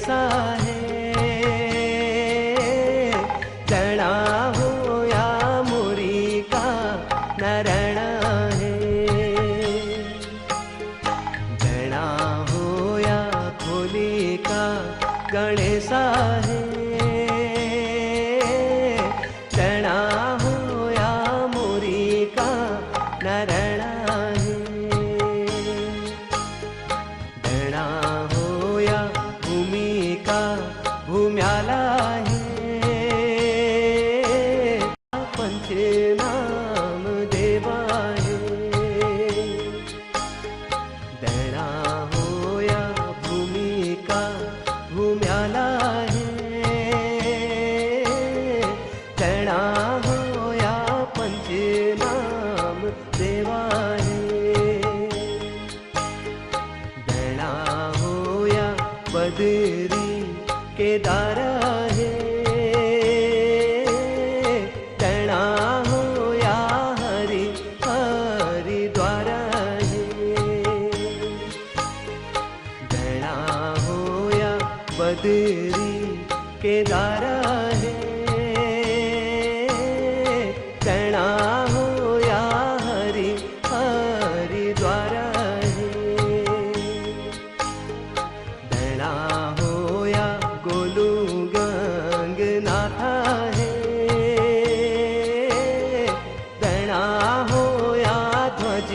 गणेशा है। जना हो या मुरी का नरणा है। जना हो या खोली का गणेशा है। जना हो या मुरी का नरणा है। जना हो या भूमिका भूम्याला है। पंचनाम देवा है। जना हो या भूमिका भूम्याला है। जना हो या पंचनाम देवा है। जना हो या बदरी केदारा है। जना हो या हरि हरिद्वारा है। जना हो या बदरी केदारा है। जना हो या हरि हरिद्वारा है। जना हो या गोलू गंगनाथा है। जना हो या ध्वज